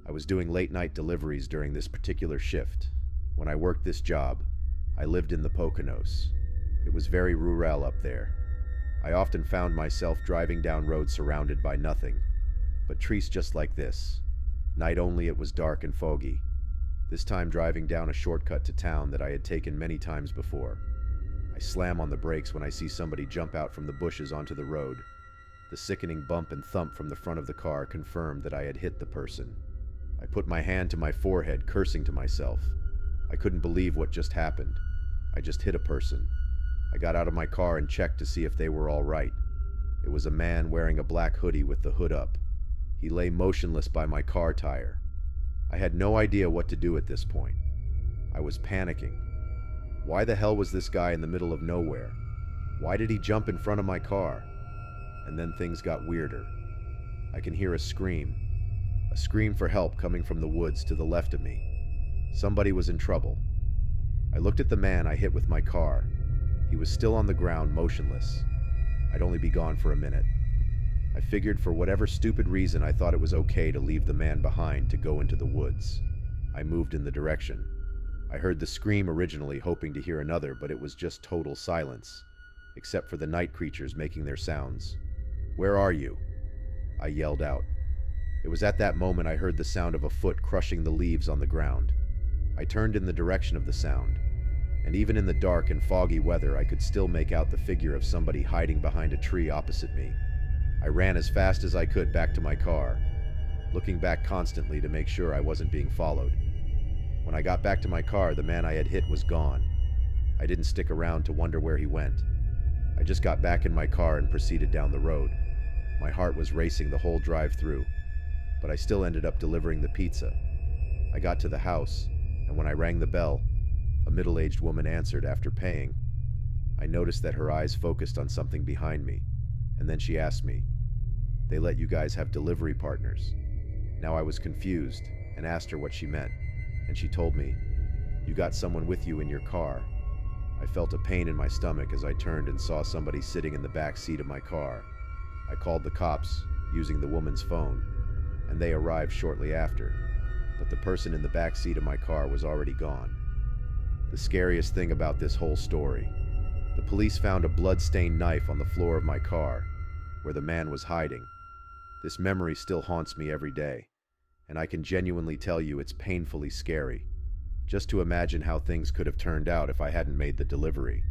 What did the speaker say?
I was doing late-night deliveries during this particular shift. When I worked this job, I lived in the Poconos. It was very rural up there. I often found myself driving down roads surrounded by nothing, but trees just like this. Night only, it was dark and foggy. This time driving down a shortcut to town that I had taken many times before. I slam on the brakes when I see somebody jump out from the bushes onto the road. The sickening bump and thump from the front of the car confirmed that I had hit the person. I put my hand to my forehead, cursing to myself. I couldn't believe what just happened. I just hit a person. I got out of my car and checked to see if they were all right. It was a man wearing a black hoodie with the hood up. He lay motionless by my car tire. I had no idea what to do at this point. I was panicking. Why the hell was this guy in the middle of nowhere? Why did he jump in front of my car? And then things got weirder. I can hear a scream for help coming from the woods to the left of me. Somebody was in trouble. I looked at the man I hit with my car. He was still on the ground, motionless. I'd only be gone for a minute. I figured for whatever stupid reason I thought it was okay to leave the man behind to go into the woods. I moved in the direction. I heard the scream originally, hoping to hear another, but it was just total silence, except for the night creatures making their sounds. "Where are you?" I yelled out. It was at that moment I heard the sound of a foot crushing the leaves on the ground. I turned in the direction of the sound, and even in the dark and foggy weather I could still make out the figure of somebody hiding behind a tree opposite me. I ran as fast as I could back to my car, looking back constantly to make sure I wasn't being followed. When I got back to my car, the man I had hit was gone. I didn't stick around to wonder where he went. I just got back in my car and proceeded down the road. My heart was racing the whole drive through, but I still ended up delivering the pizza. I got to the house, and when I rang the bell, a middle-aged woman answered after paying. I noticed that her eyes focused on something behind me, and then she asked me, "They let you guys have delivery partners?" Now I was confused and asked her what she meant, and she told me, "You got someone with you in your car." I felt a pain in my stomach as I turned and saw somebody sitting in the back seat of my car. I called the cops, using the woman's phone, and they arrived shortly after, but the person in the back seat of my car was already gone. The scariest thing about this whole story: the police found a blood-stained knife on the floor of my car, where the man was hiding. This memory still haunts me every day, and I can genuinely tell you it's painfully scary, just to imagine how things could have turned out if I hadn't made the delivery.